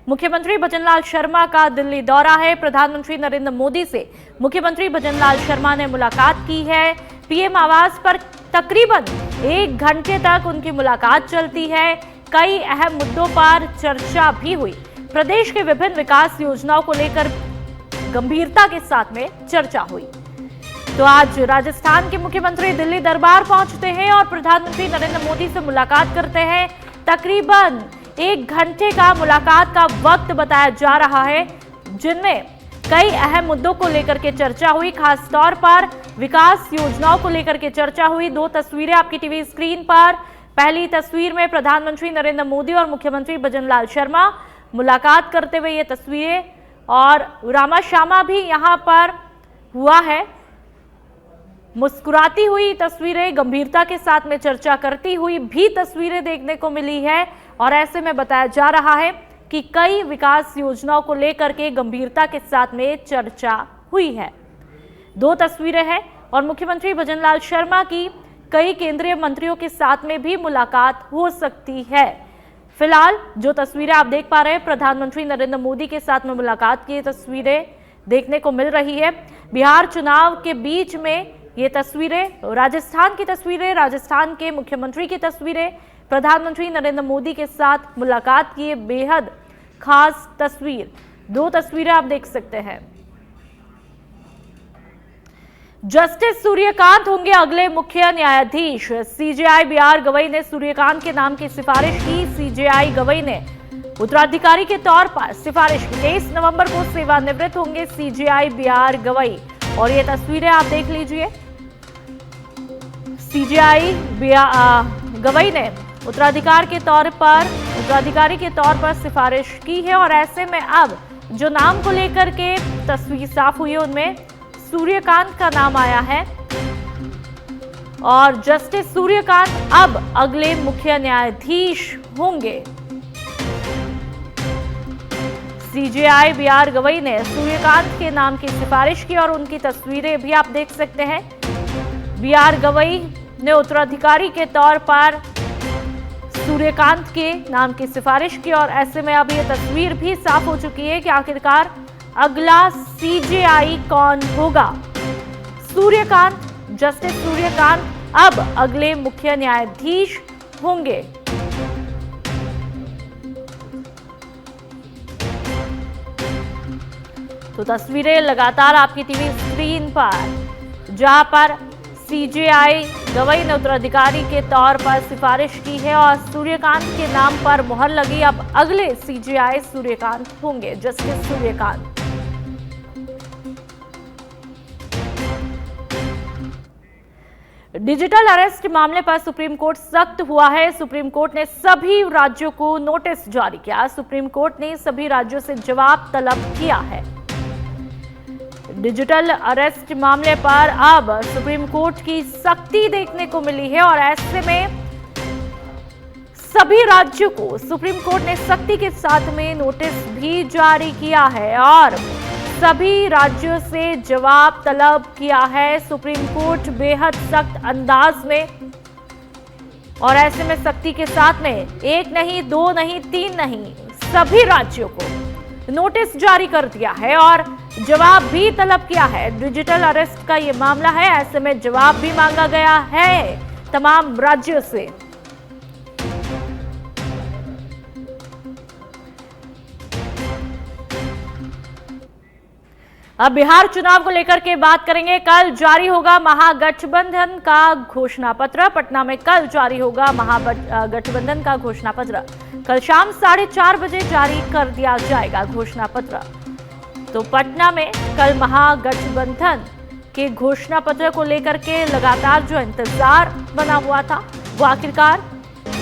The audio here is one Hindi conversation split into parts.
मुख्यमंत्री भजनलाल शर्मा का दिल्ली दौरा है। प्रधानमंत्री नरेंद्र मोदी से मुख्यमंत्री भजनलाल शर्मा ने मुलाकात की है। पीएम आवास पर तकरीबन 1 घंटे तक उनकी मुलाकात चलती है। कई अहम मुद्दों पर चर्चा भी हुई। प्रदेश के विभिन्न विकास योजनाओं को लेकर गंभीरता के साथ में चर्चा हुई। तो आज राजस्थान के मुख्यमंत्री दिल्ली दरबार पहुंचते हैं और प्रधानमंत्री नरेंद्र मोदी से मुलाकात करते हैं। तकरीबन 1 घंटे का मुलाकात का वक्त बताया जा रहा है, जिनमें कई अहम मुद्दों को लेकर के चर्चा हुई। खास तौर पर विकास योजनाओं को लेकर के चर्चा हुई। 2 तस्वीरें आपकी टीवी स्क्रीन पर। पहली तस्वीर में प्रधानमंत्री नरेंद्र मोदी और मुख्यमंत्री भजनलाल शर्मा मुलाकात करते हुए ये तस्वीरें, और रामा श्यामा भी यहां पर हुआ है। मुस्कुराती हुई तस्वीरें, गंभीरता के साथ में चर्चा करती हुई भी तस्वीरें देखने को मिली है। और ऐसे में बताया जा रहा है कि कई विकास योजनाओं को लेकर के गंभीरता के साथ में चर्चा हुई है। 2 तस्वीरें हैं और मुख्यमंत्री भजनलाल शर्मा की कई केंद्रीय मंत्रियों के साथ में भी मुलाकात हो सकती है। फिलहाल जो तस्वीरें आप देख पा रहे हैं, प्रधानमंत्री नरेंद्र मोदी के साथ में मुलाकात की तस्वीरें देखने को मिल रही है। बिहार चुनाव के बीच में ये तस्वीरें, राजस्थान की तस्वीरें, राजस्थान के मुख्यमंत्री की तस्वीरें, प्रधानमंत्री नरेंद्र मोदी के साथ मुलाकात की बेहद खास तस्वीर। 2 तस्वीरें आप देख सकते हैं। जस्टिस सूर्यकांत होंगे अगले मुख्य न्यायाधीश। सीजेआई बीआर गवई ने सूर्यकांत के नाम की सिफारिश की। सीजेआई गवई ने उत्तराधिकारी के तौर पर सिफारिश की। 23 नवंबर को सेवानिवृत्त होंगे सीजेआई बीआर गवई। और ये तस्वीरें आप देख लीजिए। सीजेआई गवई ने उत्तराधिकारी के तौर पर सिफारिश की है। और ऐसे में अब जो नाम को लेकर के तस्वीर साफ हुई है, उनमें सूर्यकांत का नाम आया है। और जस्टिस सूर्यकांत अब अगले मुख्य न्यायाधीश होंगे। सीजेआई बीआर गवई ने सूर्यकांत के नाम की सिफारिश की और उनकी तस्वीरें भी आप देख सकते हैं। बीआर गवई ने उत्तराधिकारी के तौर पर सूर्यकांत के नाम की सिफारिश की। और ऐसे में अब ये तस्वीर भी साफ हो चुकी है कि आखिरकार अगला सीजेआई कौन होगा। सूर्यकांत, जस्टिस सूर्यकांत अब अगले मुख्य न्यायाधीश होंगे। तो तस्वीरें लगातार आपकी टीवी स्क्रीन पर, जहां पर सीजेआई गवई ने उत्तराधिकारी के तौर पर सिफारिश की है और सूर्यकांत के नाम पर मुहर लगी। अब अगले सीजेआई सूर्यकांत होंगे, जस्टिस सूर्यकांत। डिजिटल अरेस्ट मामले पर सुप्रीम कोर्ट सख्त हुआ है। सुप्रीम कोर्ट ने सभी राज्यों को नोटिस जारी किया। सुप्रीम कोर्ट ने सभी राज्यों से जवाब तलब किया है। डिजिटल अरेस्ट मामले पर अब सुप्रीम कोर्ट की सख्ती देखने को मिली है। और ऐसे में सभी राज्यों को सुप्रीम कोर्ट ने सख्ती के साथ में नोटिस भी जारी किया है और सभी राज्यों से जवाब तलब किया है सुप्रीम कोर्ट बेहद सख्त अंदाज में। और ऐसे में सख्ती के साथ में 1 नहीं, 2 नहीं, 3 नहीं, सभी राज्यों को नोटिस जारी कर दिया है और जवाब भी तलब किया है। डिजिटल अरेस्ट का ये मामला है, ऐसे में जवाब भी मांगा गया है तमाम राज्यों से। अब बिहार चुनाव को लेकर के बात करेंगे। कल जारी होगा महागठबंधन का घोषणा पत्र। पटना में कल जारी होगा महागठबंधन का घोषणा पत्र। कल शाम 4:30 बजे जारी कर दिया जाएगा घोषणा पत्र। तो पटना में कल महागठबंधन के घोषणा पत्र को लेकर के लगातार जो इंतजार बना हुआ था, वो आखिरकार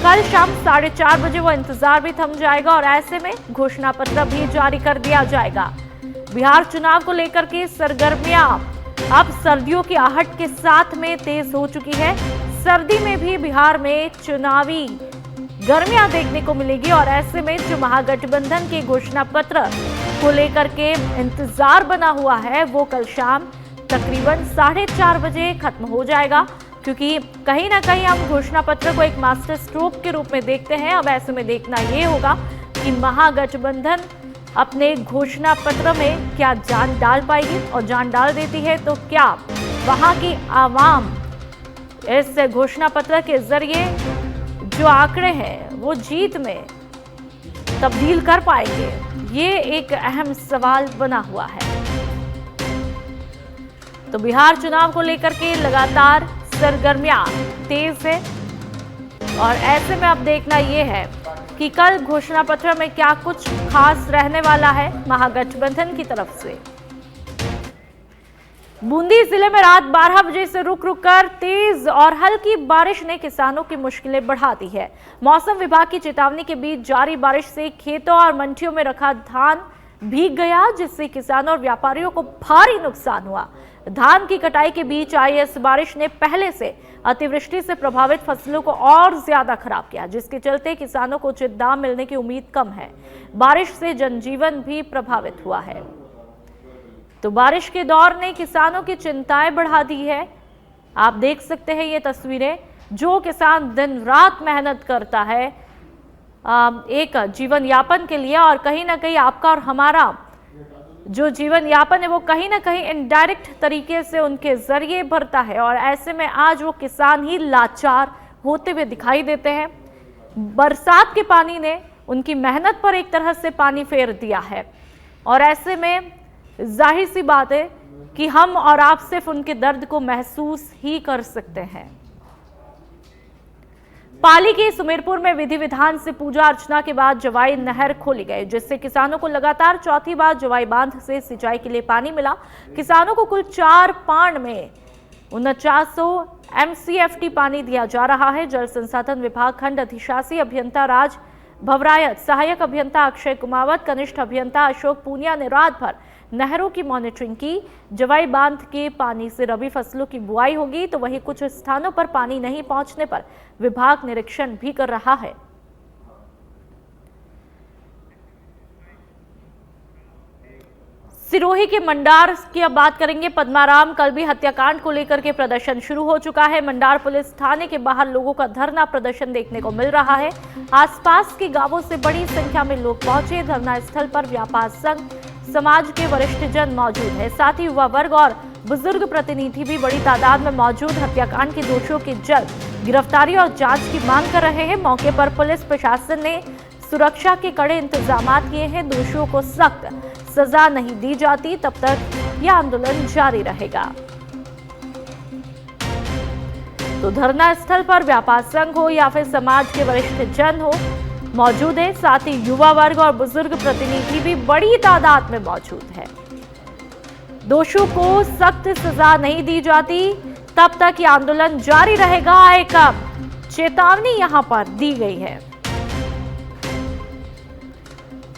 कल शाम 4:30 बजे वो इंतजार भी थम जाएगा और ऐसे में घोषणा पत्र भी जारी कर दिया जाएगा। बिहार चुनाव को लेकर के सरगर्मियां अब सर्दियों की आहट के साथ में तेज हो चुकी है। सर्दी में भी बिहार में चुनावी गर्मियां देखने को मिलेगी और ऐसे में जो महागठबंधन के घोषणा पत्र को लेकर के इंतजार बना हुआ है, वो कल शाम तकरीबन 4:30 बजे खत्म हो जाएगा, क्योंकि कहीं ना कहीं हम घोषणा पत्र को एक मास्टर स्ट्रोक के रूप में देखते हैं। अब ऐसे में देखना ये होगा कि महागठबंधन अपने घोषणा पत्र में क्या जान डाल पाएगी, और जान डाल देती है तो क्या वहां की आवाम इस घोषणा पत्र के जरिए जो आंकड़े हैं वो जीत में तब्दील कर पाएंगे। ये एक अहम सवाल बना हुआ है। तो बिहार चुनाव को लेकर के लगातार सरगर्मियां तेज है, और ऐसे में अब देखना यह है कि कल घोषणा पत्र में क्या कुछ खास रहने वाला है महागठबंधन की तरफ से। बूंदी जिले में रात 12 बजे से रुक रुक कर तेज और हल्की बारिश ने किसानों की मुश्किलें बढ़ा दी है। मौसम विभाग की चेतावनी के बीच जारी बारिश से खेतों और मंडियों में रखा धान भीग गया, जिससे किसानों और व्यापारियों को भारी नुकसान हुआ। धान की कटाई के बीच आई इस बारिश ने पहले से अतिवृष्टि से प्रभावित फसलों को और ज्यादा खराब किया, जिसके चलते किसानों को उचित दाम मिलने की उम्मीद कम है। बारिश से जनजीवन भी प्रभावित हुआ है। तो बारिश के दौर ने किसानों की चिंताएं बढ़ा दी है। आप देख सकते हैं ये तस्वीरें। जो किसान दिन रात मेहनत करता है एक जीवन यापन के लिए, और कहीं ना कहीं आपका और हमारा जो जीवन यापन है वो कहीं ना कहीं इनडायरेक्ट तरीके से उनके जरिए भरता है, और ऐसे में आज वो किसान ही लाचार होते हुए दिखाई देते हैं। बरसात के पानी ने उनकी मेहनत पर एक तरह से पानी फेर दिया है, और ऐसे में जाहिर सी बात है कि हम और आप सिर्फ उनके दर्द को महसूस ही कर सकते हैं। पाली के सुमेरपुर में विधि विधान से पूजा अर्चना के बाद जवाई नहर खोली गई, जिससे किसानों को लगातार चौथी बार जवाई बांध से सिंचाई के लिए पानी मिला। किसानों को कुल 4 पांड में 4900 MCFT पानी दिया जा रहा है। जल संसाधन विभाग खंड अधिशासी अभियंता राज भवरायत, सहायक अभियंता अक्षय कुमावत, कनिष्ठ अभियंता अशोक पूनिया ने रात भर नहरों की मॉनिटरिंग की। जवाई बांध के पानी से रबी फसलों की बुआई होगी, तो वहीं कुछ स्थानों पर पानी नहीं पहुंचने पर विभाग निरीक्षण भी कर रहा है। सिरोही के मंडार की अब बात करेंगे। पद्माराम कल्बी हत्याकांड को लेकर के प्रदर्शन शुरू हो चुका है। मंडार पुलिस थाने के बाहर लोगों का धरना प्रदर्शन देखने को मिल रहा है। आसपास के गांवों से बड़ी संख्या में लोग पहुंचे। धरना स्थल पर व्यापार संघ, समाज के वरिष्ठ जन मौजूद है, साथ ही युवा वर्ग और बुजुर्ग प्रतिनिधि भी बड़ी तादाद में मौजूद हत्याकांड के दोषियों की जल्द गिरफ्तारी और जांच की मांग कर रहे हैं। मौके पर पुलिस प्रशासन ने सुरक्षा के कड़े इंतजाम किए हैं। दोषियों को सख्त सजा नहीं दी जाती तब तक यह आंदोलन जारी रहेगा। तो धरना स्थल पर व्यापार संघ हो या फिर समाज के वरिष्ठ जन हो मौजूद है, साथ ही युवा वर्ग और बुजुर्ग प्रतिनिधि भी बड़ी तादाद में मौजूद है। दोषियों को सख्त सजा नहीं दी जाती तब तक यह आंदोलन जारी रहेगा, एक चेतावनी यहां पर दी गई है।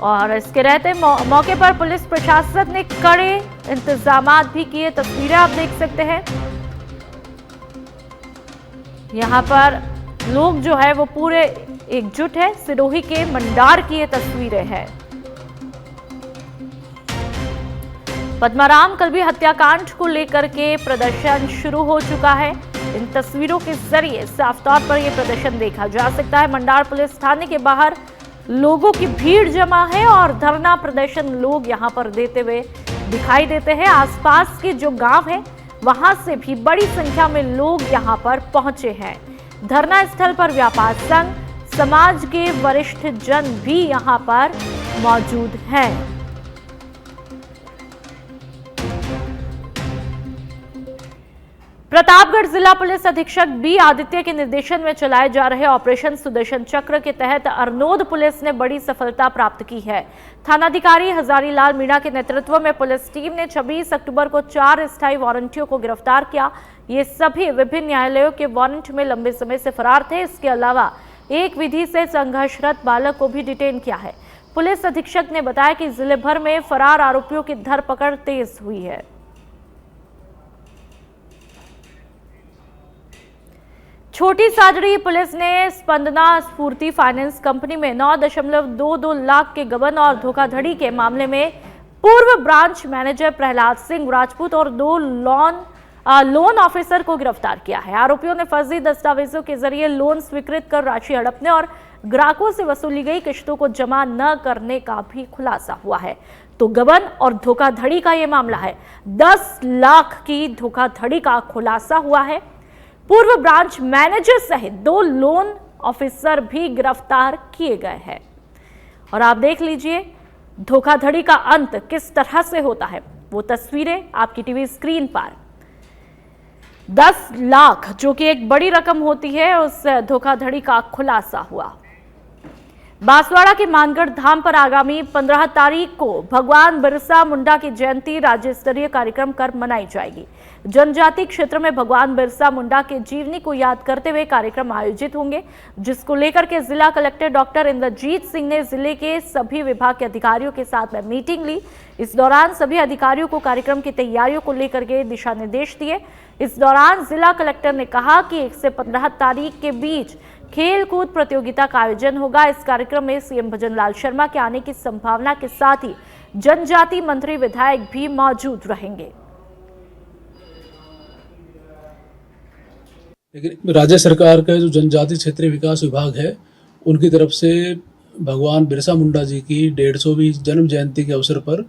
और इसके रहते मौके पर पुलिस प्रशासन ने कड़े इंतजामात भी किए। तस्वीरें आप देख सकते हैं। यहां पर लोग जो है वो पूरे एकजुट है। सिरोही के मंडार की ये तस्वीरें हैं। पद्माराम कल्बी हत्याकांड को लेकर के प्रदर्शन शुरू हो चुका है। इन तस्वीरों के जरिए साफ तौर पर यह प्रदर्शन देखा जा सकता है। मंडार पुलिस थाने के बाहर लोगों की भीड़ जमा है और धरना प्रदर्शन लोग यहां पर देते हुए दिखाई देते हैं। आसपास के जो गांव है वहां से भी बड़ी संख्या में लोग यहां पर पहुंचे हैं। धरना स्थल पर व्यापार संघ, समाज के वरिष्ठ जन भी यहां पर मौजूद हैं। प्रतापगढ़ जिला पुलिस अधीक्षक बी आदित्य के निर्देशन में चलाए जा रहे ऑपरेशन सुदर्शन चक्र के तहत अरनोद पुलिस ने बड़ी सफलता प्राप्त की है। थानाधिकारी हजारीलाल मीणा के नेतृत्व में पुलिस टीम ने 26 अक्टूबर को 4 स्थायी वारंटियों को गिरफ्तार किया। ये सभी विभिन्न न्यायालयों के वारंट में लंबे समय से फरार थे। इसके अलावा एक विधि से संघर्षरत बालक को भी डिटेन किया है। पुलिस अधीक्षक ने बताया कि जिले भर में फरार आरोपियों की धरपकड़ तेज हुई है। छोटी सादड़ी पुलिस ने स्पंदना स्फूर्ति फाइनेंस कंपनी में 9.22 लाख के गबन और धोखाधड़ी के मामले में पूर्व ब्रांच मैनेजर प्रहलाद सिंह राजपूत और 2 लोन ऑफिसर को गिरफ्तार किया है। आरोपियों ने फर्जी दस्तावेजों के जरिए लोन स्वीकृत कर राशि हड़पने और ग्राहकों से वसूली गई किश्तों को जमा न करने का भी खुलासा हुआ है। तो गबन और धोखाधड़ी का यह मामला है। 10 लाख की धोखाधड़ी का खुलासा हुआ है। पूर्व ब्रांच मैनेजर सहित 2 लोन ऑफिसर भी गिरफ्तार किए गए हैं। और आप देख लीजिए धोखाधड़ी का अंत किस तरह से होता है, वो तस्वीरें आपकी टीवी स्क्रीन पर। 10 लाख जो कि एक बड़ी रकम होती है, उस धोखाधड़ी का खुलासा हुआ। बांसवाड़ा के मानगढ़ धाम पर आगामी 15 तारीख को भगवान बिरसा मुंडा की जयंती राज्य स्तरीय कार्यक्रम कर मनाई जाएगी। जनजाति क्षेत्र में भगवान बिरसा मुंडा के जीवनी को याद करते हुए कार्यक्रम आयोजित होंगे, जिसको लेकर के जिला कलेक्टर डॉक्टर इंद्रजीत सिंह ने जिले के सभी विभाग के अधिकारियों के साथ में मीटिंग ली। इस दौरान सभी अधिकारियों को कार्यक्रम की तैयारियों को लेकर के दिशा निर्देश दिए। इस दौरान जिला कलेक्टर ने कहा कि 1 से 15 तारीख के बीच खेल कूद प्रतियोगिता का आयोजन होगा। इस कार्यक्रम में सीएम भजनलाल शर्मा के आने की संभावना के साथ ही जनजाति मंत्री विधायक भी मौजूद रहेंगे। लेकिन राज्य सरकार का जो जनजाति क्षेत्रीय विकास विभाग है, उनकी तरफ से भगवान बिरसा मुंडा जी की 150वीं जन्म जयंती के अवसर पर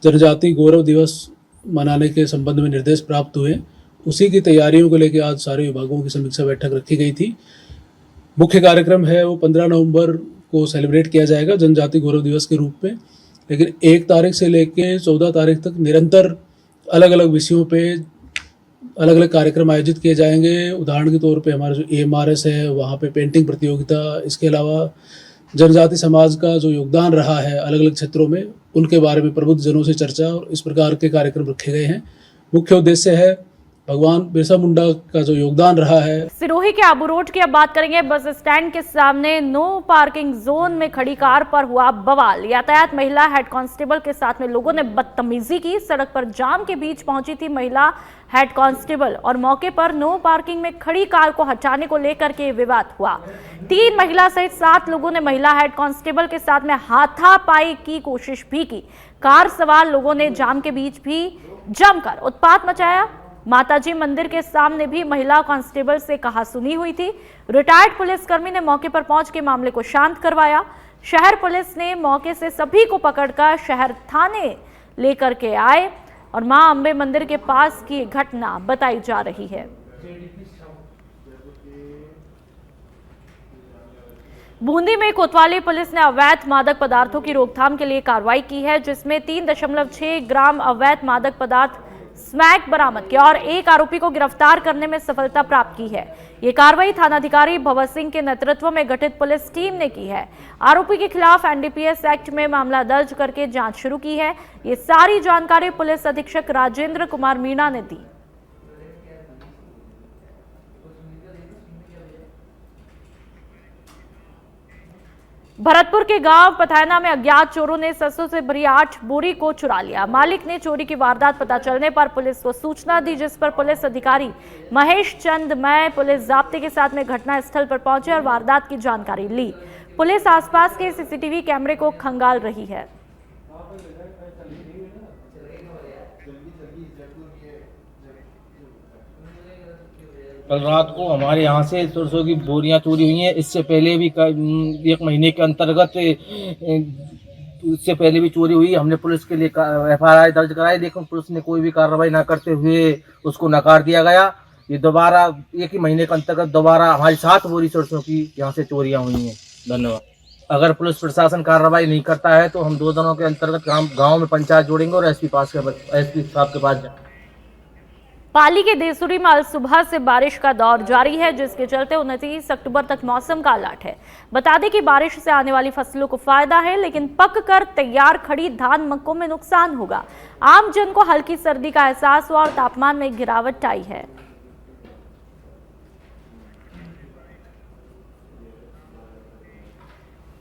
जनजाति गौरव दिवस मनाने के संबंध में निर्देश प्राप्त हुए। उसी की तैयारियों को लेकर आज सारे विभागों की समीक्षा बैठक रखी गई थी। मुख्य कार्यक्रम है वो 15 नवंबर को सेलिब्रेट किया जाएगा जनजाति गौरव दिवस के रूप में। लेकिन 1 तारीख से लेकर 14 तारीख तक निरंतर अलग अलग विषयों पे अलग अलग कार्यक्रम आयोजित किए जाएंगे। उदाहरण के तौर पे हमारा जो AMRS है, वहाँ पे पेंटिंग प्रतियोगिता, इसके अलावा जनजाति समाज का जो योगदान रहा है अलग अलग क्षेत्रों में, उनके बारे में प्रबुद्ध जनों से चर्चा और इस प्रकार के कार्यक्रम रखे गए हैं। मुख्य उद्देश्य है भगवान बिरसा मुंडा का जो योगदान रहा है। सिरोही के आबू रोड की अब बात करेंगे। बस स्टैंड के सामने नो पार्किंग जोन में खड़ी कार पर हुआ बवाल। यातायात महिला हेड कांस्टेबल के साथ में लोगों ने बदतमीजी की। सड़क पर जाम के बीच पहुंची थी महिला हेड कांस्टेबल और मौके पर नो पार्किंग में खड़ी कार को हटाने को लेकर के विवाद हुआ। 3 महिला सहित 7 लोगों ने महिला हेड कांस्टेबल के साथ में हाथापाई की कोशिश भी की। कार सवार लोगों ने जाम के बीच भी जमकर उत्पात मचाया। माताजी मंदिर के सामने भी महिला कांस्टेबल से कहासुनी हुई थी। रिटायर्ड पुलिसकर्मी ने मौके पर पहुंच के मामले को शांत करवाया। शहर पुलिस ने मौके से सभी को पकड़कर शहर थाने लेकर के आए और मां अंबे मंदिर के पास की घटना बताई जा रही है। बूंदी में कोतवाली पुलिस ने अवैध मादक पदार्थों की रोकथाम के लिए कार्रवाई की है, जिसमें 3.6 ग्राम अवैध मादक पदार्थ स्मैक बरामद किया और 1 आरोपी को गिरफ्तार करने में सफलता प्राप्त की है। ये कार्रवाई थानाधिकारी भवर सिंह के नेतृत्व में गठित पुलिस टीम ने की है। आरोपी के खिलाफ NDPS एक्ट में मामला दर्ज करके जांच शुरू की है। ये सारी जानकारी पुलिस अधीक्षक राजेंद्र कुमार मीणा ने दी। भरतपुर के गांव पथैना में अज्ञात चोरों ने सरसों से भरी 8 बोरी को चुरा लिया। मालिक ने चोरी की वारदात पता चलने पर पुलिस को सूचना दी, जिस पर पुलिस अधिकारी महेश चंद मय पुलिस जाब्ते के साथ में घटना स्थल पर पहुंचे और वारदात की जानकारी ली। पुलिस आसपास के CCTV कैमरे को खंगाल रही है। कल रात को हमारे यहाँ से सरसों की बोरियां चोरी हुई हैं। इससे पहले भी 1 महीने के अंतर्गत इससे पहले भी चोरी हुई। हमने पुलिस के लिए FIR दर्ज कराई, लेकिन पुलिस ने कोई भी कार्रवाई न करते हुए उसको नकार दिया गया। ये दोबारा 1 ही महीने के अंतर्गत दोबारा हमारी 7 बोरी सरसों की यहाँ से चोरियां हुई हैं। धन्यवाद। अगर पुलिस प्रशासन कार्रवाई नहीं करता है तो हम 2 दिनों के अंतर्गत गाँव में पंचायत जोड़ेंगे और SP साहब के पास जाएंगे। पाली के देसुरी में आज सुबह से बारिश का दौर जारी है, जिसके चलते 29 अक्टूबर तक मौसम का अलर्ट है। बता दें कि बारिश से आने वाली फसलों को फायदा है, लेकिन पक कर तैयार खड़ी धान मक्कों में नुकसान होगा। आम जन को हल्की सर्दी का एहसास हुआ और तापमान में गिरावट आई है।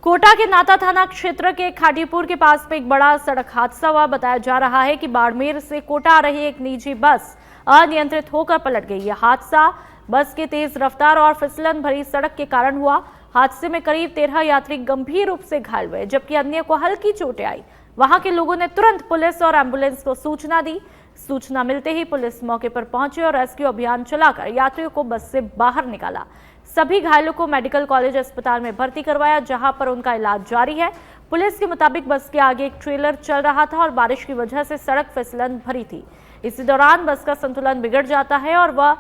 कोटा के नाता थाना क्षेत्र के खाटीपुर के पास में एक बड़ा सड़क हादसा हुआ। बताया जा रहा है कि बाड़मेर से कोटा आ रही एक निजी बस अनियंत्रित होकर पलट गई। यह हादसा बस के तेज रफ्तार और फिसलन भरी सड़क के कारण हुआ। हादसे में करीब 13 यात्री गंभीर रूप से घायल हुए, जबकि अन्य को हल्की चोटें आई। वहां के लोगों ने तुरंत पुलिस और एम्बुलेंस को सूचना दी। सूचना मिलते ही पुलिस मौके पर पहुंची और रेस्क्यू अभियान चलाकर यात्रियों को बस से बाहर निकाला। सभी घायलों को मेडिकल कॉलेज अस्पताल में भर्ती करवाया, जहां पर उनका इलाज जारी है। पुलिस के मुताबिक बस के आगे एक ट्रेलर चल रहा था और बारिश की वजह से सड़क फिसलन भरी थी। इसी दौरान बस का संतुलन बिगड़ जाता है और वह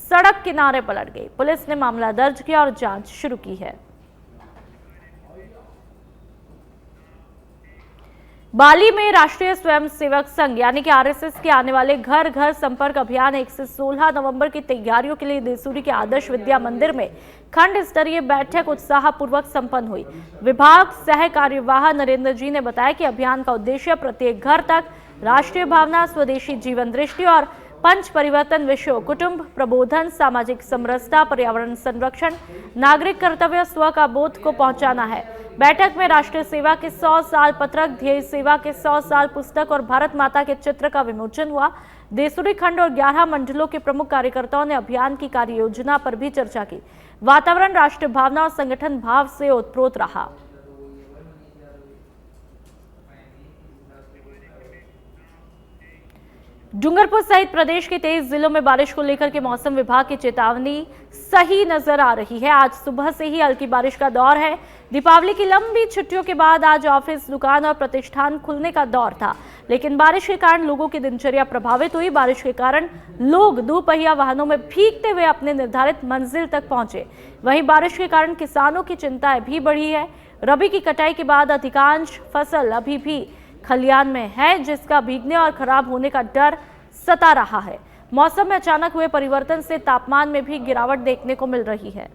सड़क किनारे पलट गई। पुलिस ने मामला दर्ज किया और जांच शुरू की है। बाली में राष्ट्रीय स्वयंसेवक संघ यानी कि आरएसएस के आने वाले घर घर संपर्क अभियान 1 से 16 नवंबर की तैयारियों के लिए देसूरी के आदर्श विद्या मंदिर में खंड स्तरीय बैठक उत्साहपूर्वक संपन्न हुई। विभाग सह कार्यवाह नरेंद्र जी ने बताया कि अभियान का उद्देश्य प्रत्येक घर तक राष्ट्रीय भावना, स्वदेशी जीवन दृष्टि और पंच परिवर्तन विषयों, कुटुंब प्रबोधन, सामाजिक समरसता, पर्यावरण संरक्षण, नागरिक कर्तव्य स्व का बोध को पहुंचाना है। बैठक में राष्ट्रीय सेवा के 100 साल पत्रक, ध्येय सेवा के 100 साल पुस्तक और भारत माता के चित्र का विमोचन हुआ। देसूरी खंड और 11 मंडलों के प्रमुख कार्यकर्ताओं ने अभियान की कार्य योजना पर भी चर्चा की। वातावरण राष्ट्रीय भावना और संगठन भाव से ओतप्रोत रहा। डूंगरपुर सहित प्रदेश के 23 जिलों में बारिश को लेकर के मौसम विभाग की चेतावनी सही नजर आ रही है। आज सुबह से ही हल्की बारिश का दौर है। दीपावली की लंबी छुट्टियों के बाद आज ऑफिस, दुकान और प्रतिष्ठान खुलने का दौर था, लेकिन बारिश के कारण लोगों की दिनचर्या प्रभावित हुई। बारिश के कारण लोग दोपहिया वाहनों में भीगते हुए अपने निर्धारित मंजिल तक पहुंचे। वहीं बारिश के कारण किसानों की चिंताएं भी बढ़ी है। रबी की कटाई के बाद अधिकांश फसल अभी भी खलियान में है, जिसका भीगने और खराब होने का डर सता रहा है। मौसम में अचानक हुए परिवर्तन से तापमान में भी गिरावट देखने को मिल रही है।